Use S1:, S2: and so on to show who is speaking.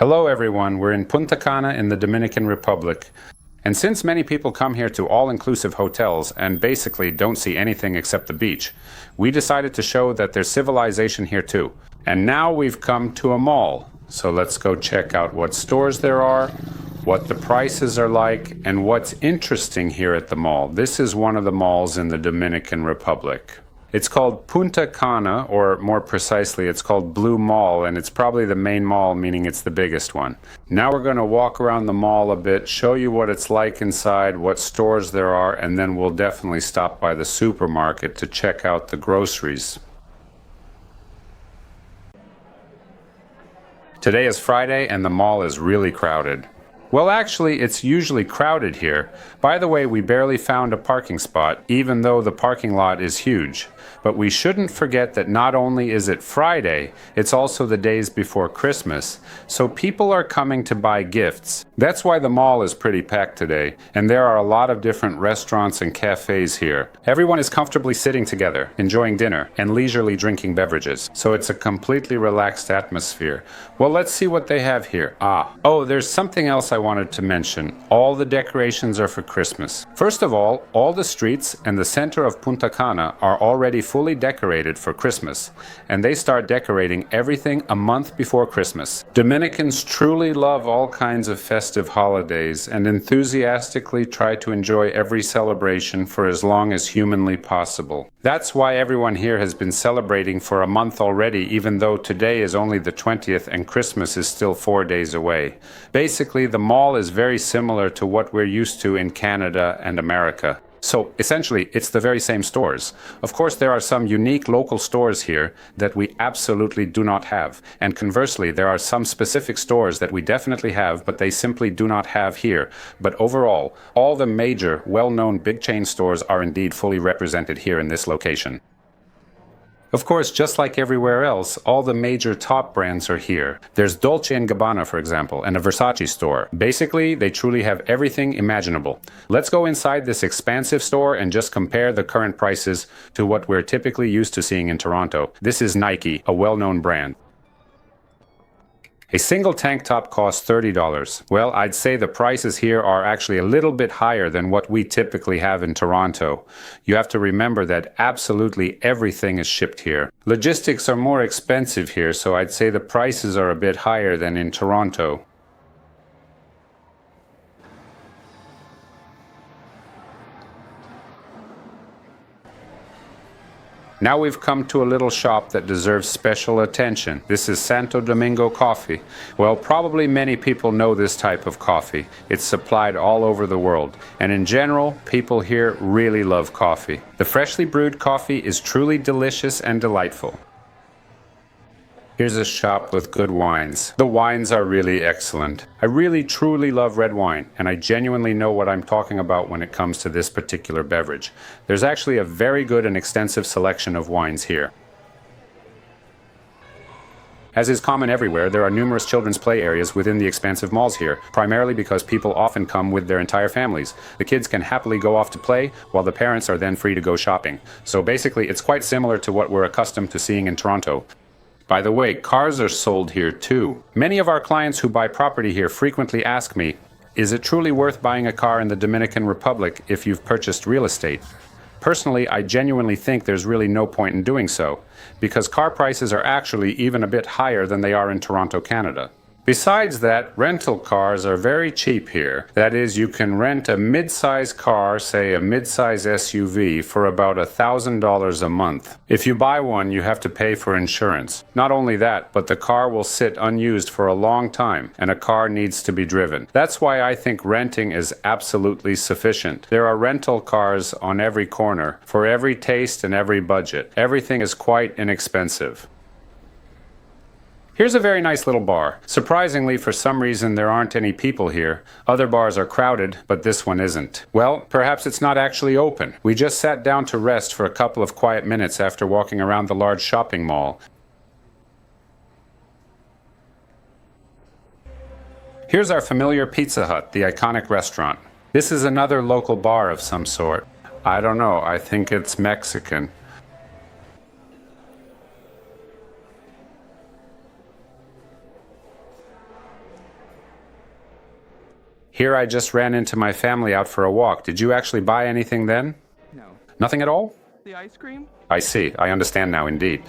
S1: Hello everyone, we're in Punta Cana in the Dominican Republic. And since many people come here to all-inclusive hotels and basically don't see anything except the beach, we decided to show that there's civilization here too. And now we've come to a mall. So let's go check out what stores there are, what the prices are like, and what's interesting here at the mall. This is one of the malls in the Dominican Republic. It's called Punta Cana, or more precisely, it's called BlueMall, and it's probably the main mall, meaning it's the biggest one. Now we're going to walk around the mall a bit, show you what it's like inside, what stores there are, and then we'll definitely stop by the supermarket to check out the groceries. Today is Friday, and the mall is really crowded. Well, actually, it's usually crowded here. By the way, we barely found a parking spot, even though the parking lot is huge. But we shouldn't forget that not only is it Friday, it's also the days before Christmas. So people are coming to buy gifts. That's why the mall is pretty packed today, and there are a lot of different restaurants and cafes here. Everyone is comfortably sitting together, enjoying dinner, and leisurely drinking beverages. So it's a completely relaxed atmosphere. Well, let's see what they have here. Oh, there's something else I wanted to mention. All the decorations are for Christmas. First of all the streets and the center of Punta Cana are already fully decorated for Christmas, and they start decorating everything a month before Christmas. Dominicans truly love all kinds of festive holidays and enthusiastically try to enjoy every celebration for as long as humanly possible. That's why everyone here has been celebrating for a month already, even though today is only the 20th and Christmas is still 4 days away. Basically, the mall is very similar to what we're used to in Canada and America. So essentially, it's the very same stores. Of course, there are some unique local stores here that we absolutely do not have. And conversely, there are some specific stores that we definitely have, but they simply do not have here. But overall, all the major, well-known big chain stores are indeed fully represented here in this location. Of course, just like everywhere else, all the major top brands are here. There's Dolce & Gabbana, for example, and a Versace store. Basically, they truly have everything imaginable. Let's go inside this expansive store and just compare the current prices to what we're typically used to seeing in Toronto. This is Nike, a well-known brand. A single tank top costs $30. Well, I'd say the prices here are actually a little bit higher than what we typically have in Toronto. You have to remember that absolutely everything is shipped here. Logistics are more expensive here, so I'd say the prices are a bit higher than in Toronto. Now we've come to a little shop that deserves special attention. This is Santo Domingo coffee. Well, probably many people know this type of coffee. It's supplied all over the world. And in general, people here really love coffee. The freshly brewed coffee is truly delicious and delightful. Here's a shop with good wines. The wines are really excellent. I really truly love red wine, and I genuinely know what I'm talking about when it comes to this particular beverage. There's actually a very good and extensive selection of wines here. As is common everywhere, there are numerous children's play areas within the expansive malls here, primarily because people often come with their entire families. The kids can happily go off to play, while the parents are then free to go shopping. So basically, it's quite similar to what we're accustomed to seeing in Toronto. By the way, cars are sold here too. Many of our clients who buy property here frequently ask me, is it truly worth buying a car in the Dominican Republic if you've purchased real estate? Personally, I genuinely think there's really no point in doing so, because car prices are actually even a bit higher than they are in Toronto, Canada. Besides that, rental cars are very cheap here. That is, you can rent a mid-size car, say a mid-size SUV, for about $1,000 a month. If you buy one, you have to pay for insurance. Not only that, but the car will sit unused for a long time, and a car needs to be driven. That's why I think renting is absolutely sufficient. There are rental cars on every corner, for every taste and every budget. Everything is quite inexpensive. Here's a very nice little bar. Surprisingly, for some reason, there aren't any people here. Other bars are crowded, but this one isn't. Well, perhaps it's not actually open. We just sat down to rest for a couple of quiet minutes after walking around the large shopping mall. Here's our familiar Pizza Hut, the iconic restaurant. This is another local bar of some sort. I don't know, I think it's Mexican. Here I just ran into my family out for a walk. Did you actually buy anything then?
S2: No.
S1: Nothing at all?
S2: The ice cream?
S1: I see. I understand now, indeed.